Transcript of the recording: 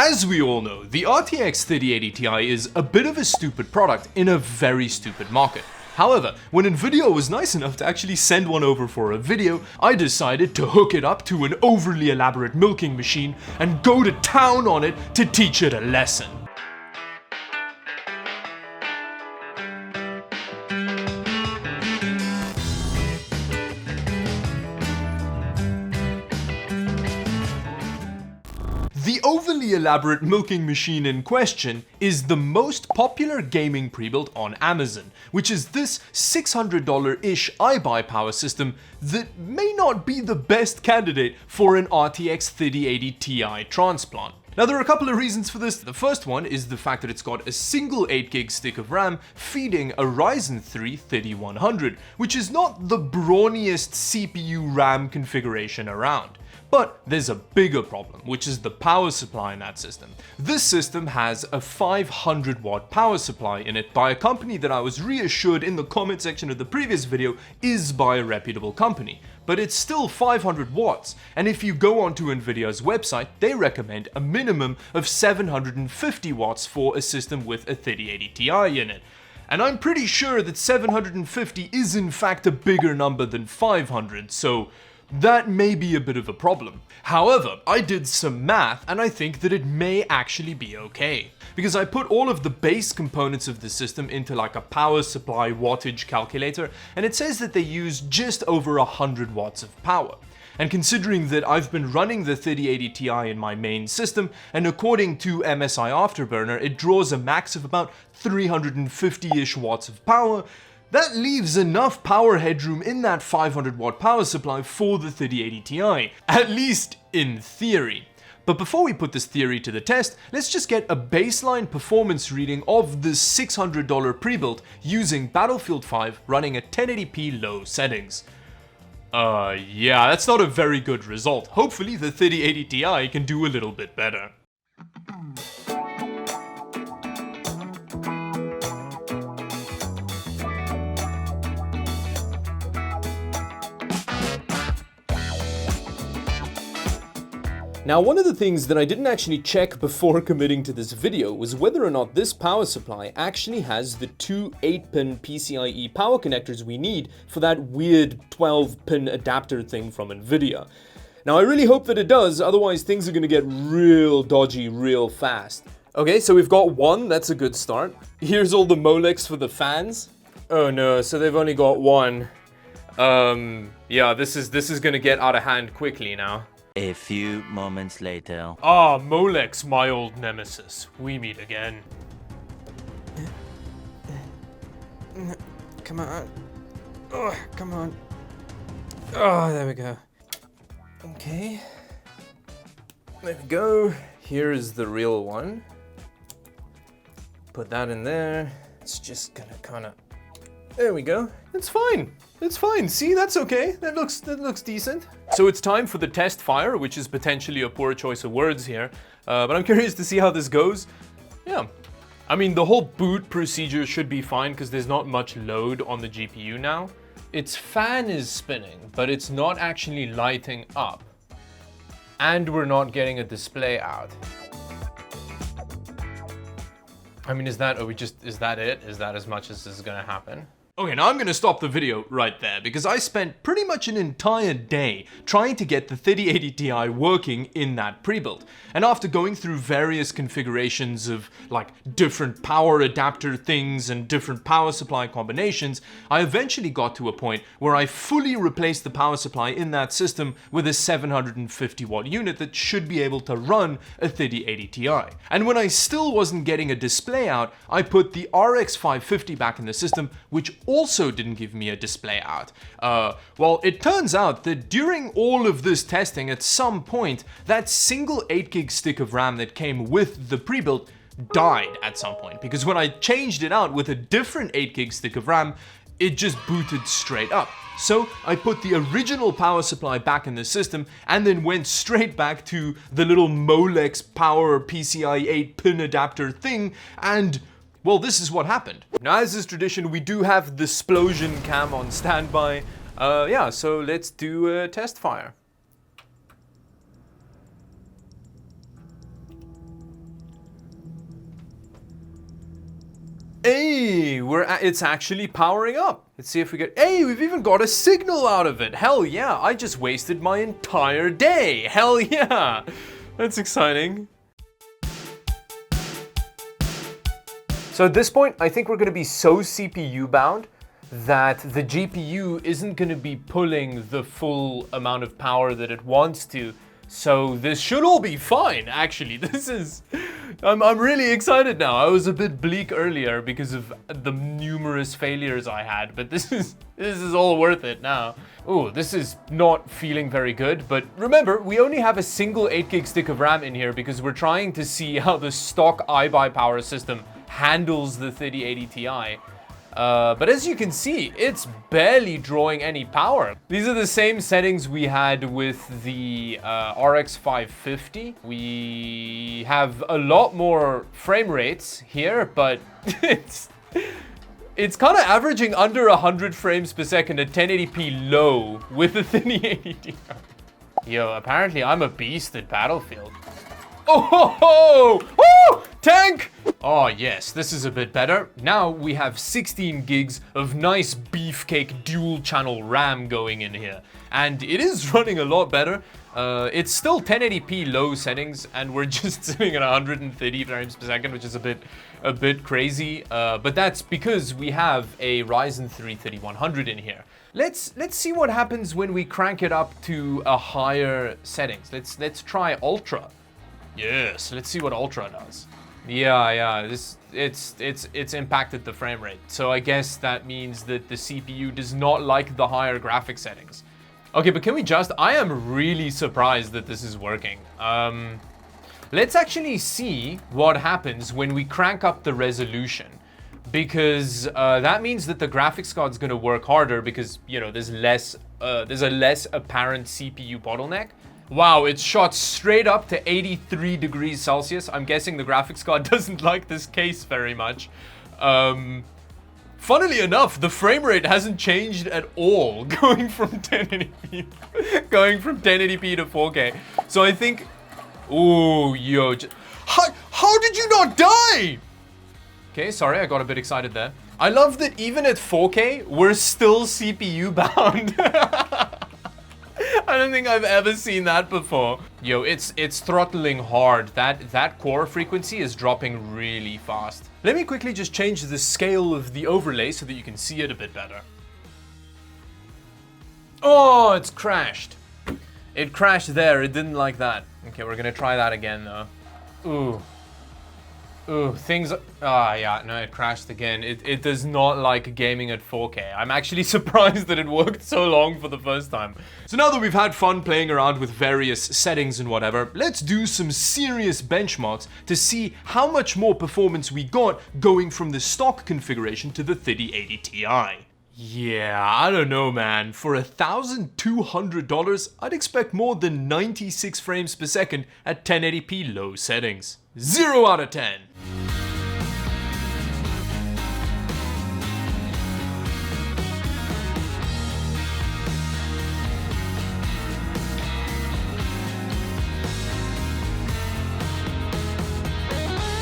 As we all know, the RTX 3080 Ti is a bit of a stupid product in a very stupid market. However, when Nvidia was nice enough to actually send one over for a video, I decided to hook it up to an overly elaborate milking machine and go to town on it to teach it a lesson. The overly elaborate milking machine in question is the most popular gaming pre-built on Amazon, which is this $600-ish iBuy power system that may not be the best candidate for an RTX 3080 Ti transplant. Now there are a couple of reasons for this. The first one is the fact that it's got a single 8GB stick of RAM feeding a Ryzen 3 3100, which is not the brawniest CPU RAM configuration around. But there's a bigger problem, which is the power supply in that system. This system has a 500 watt power supply in it by a company that I was reassured in the comment section of the previous video is by a reputable company. But it's still 500 watts, and if you go onto Nvidia's website, they recommend a minimum of 750 watts for a system with a 3080 Ti in it. And I'm pretty sure that 750 is in fact a bigger number than 500, so that may be a bit of a problem. However, I did some math and I think that it may actually be okay. Because I put all of the base components of the system into like a power supply wattage calculator, and it says that they use just over 100 watts of power. And considering that I've been running the 3080 Ti in my main system, and according to MSI Afterburner, it draws a max of about 350-ish watts of power, that leaves enough power headroom in that 500 watt power supply for the 3080 Ti, at least in theory. But before we put this theory to the test, let's just get a baseline performance reading of this $600 pre-built using Battlefield 5 running at 1080p low settings. Yeah, that's not a very good result. Hopefully the 3080 Ti can do a little bit better. Now, one of the things that I didn't actually check before committing to this video was whether or not this power supply actually has the two 8-pin PCIe power connectors we need for that weird 12-pin adapter thing from Nvidia. Now, I really hope that it does, otherwise things are going to get real dodgy real fast. Okay, so we've got one, that's a good start. Here's all the Molex for the fans. Oh no, so they've only got one. Yeah, this is going to get out of hand quickly now. A few moments later. Ah, Molex, my old nemesis. We meet again. Come on. Oh, come on. Oh, there we go. Okay. There we go. Here is the real one. Put that in there. It's just gonna kind of... There we go. It's fine. It's fine. See, that's okay. That looks decent. So it's time for the test fire, which is potentially a poor choice of words here. But I'm curious to see how this goes. Yeah. I mean, the whole boot procedure should be fine because there's not much load on the GPU now. Its fan is spinning, but it's not actually lighting up. And we're not getting a display out. I mean, is that it? Is that as much as is gonna happen? Okay, now I'm gonna stop the video right there because I spent pretty much an entire day trying to get the 3080 Ti working in that pre-built. And after going through various configurations of like different power adapter things and different power supply combinations, I eventually got to a point where I fully replaced the power supply in that system with a 750 watt unit that should be able to run a 3080 Ti. And when I still wasn't getting a display out, I put the RX 550 back in the system, which also didn't give me a display out. Well, it turns out that during all of this testing, at some point, that single 8GB stick of RAM that came with the pre-built died at some point, because when I changed it out with a different 8GB stick of RAM, it just booted straight up. So I put the original power supply back in the system and then went straight back to the little Molex power PCIe 8-pin adapter thing, and well, this is what happened. Now, as is tradition, we do have the Splosion cam on standby. Yeah, so let's do a test fire. it's actually powering up. Let's see if we get, hey, we've even got a signal out of it. Hell yeah, I just wasted my entire day. Hell yeah. That's exciting. So at this point, I think we're gonna be so CPU bound that the GPU isn't gonna be pulling the full amount of power that it wants to. So this should all be fine, actually. I'm really excited now. I was a bit bleak earlier because of the numerous failures I had, but this is all worth it now. Ooh, this is not feeling very good, but remember, we only have a single 8 gig stick of RAM in here because we're trying to see how the stock iBuy power system handles the 3080 Ti. But as you can see, it's barely drawing any power. These are the same settings we had with the RX 550. We have a lot more frame rates here, but it's kind of averaging under 100 frames per second at 1080p low with the 3080 Ti. Yo, apparently I'm a beast at Battlefield. Oh ho ho! Woo! Tank! Oh yes, this is a bit better. Now we have 16 gigs of nice beefcake dual channel RAM going in here. And it is running a lot better. It's still 1080p low settings and we're just sitting at 130 frames per second, which is a bit crazy. But that's because we have a Ryzen 3 3100 in here. Let's see what happens when we crank it up to a higher settings. Let's try Ultra. Yes, let's see what Ultra does. Yeah, it's impacted the frame rate. So I guess that means that the CPU does not like the higher graphic settings. Okay, but can we just, I am really surprised that this is working. Let's actually see what happens when we crank up the resolution. Because that means that the graphics card's gonna work harder because, you know, there's a less apparent CPU bottleneck. Wow, it's shot straight up to 83 degrees Celsius. I'm guessing the graphics card doesn't like this case very much. Funnily enough, the frame rate hasn't changed at all going from 1080p to 4K. So I think, ooh, yo, how did you not die? Okay, sorry, I got a bit excited there. I love that even at 4K, we're still CPU bound. I don't think I've ever seen that before. Yo, it's throttling hard. That core frequency is dropping really fast. Let me quickly just change the scale of the overlay so that you can see it a bit better. Oh, it's crashed. It crashed there. It didn't like that. Okay, we're gonna try that again though. Ooh. Ooh, things, yeah, no, it crashed again. It does not like gaming at 4K. I'm actually surprised that it worked so long for the first time. So now that we've had fun playing around with various settings and whatever, let's do some serious benchmarks to see how much more performance we got going from the stock configuration to the 3080 Ti. Yeah, I don't know, man. For $1,200, I'd expect more than 96 frames per second at 1080p low settings. 0 out of 10.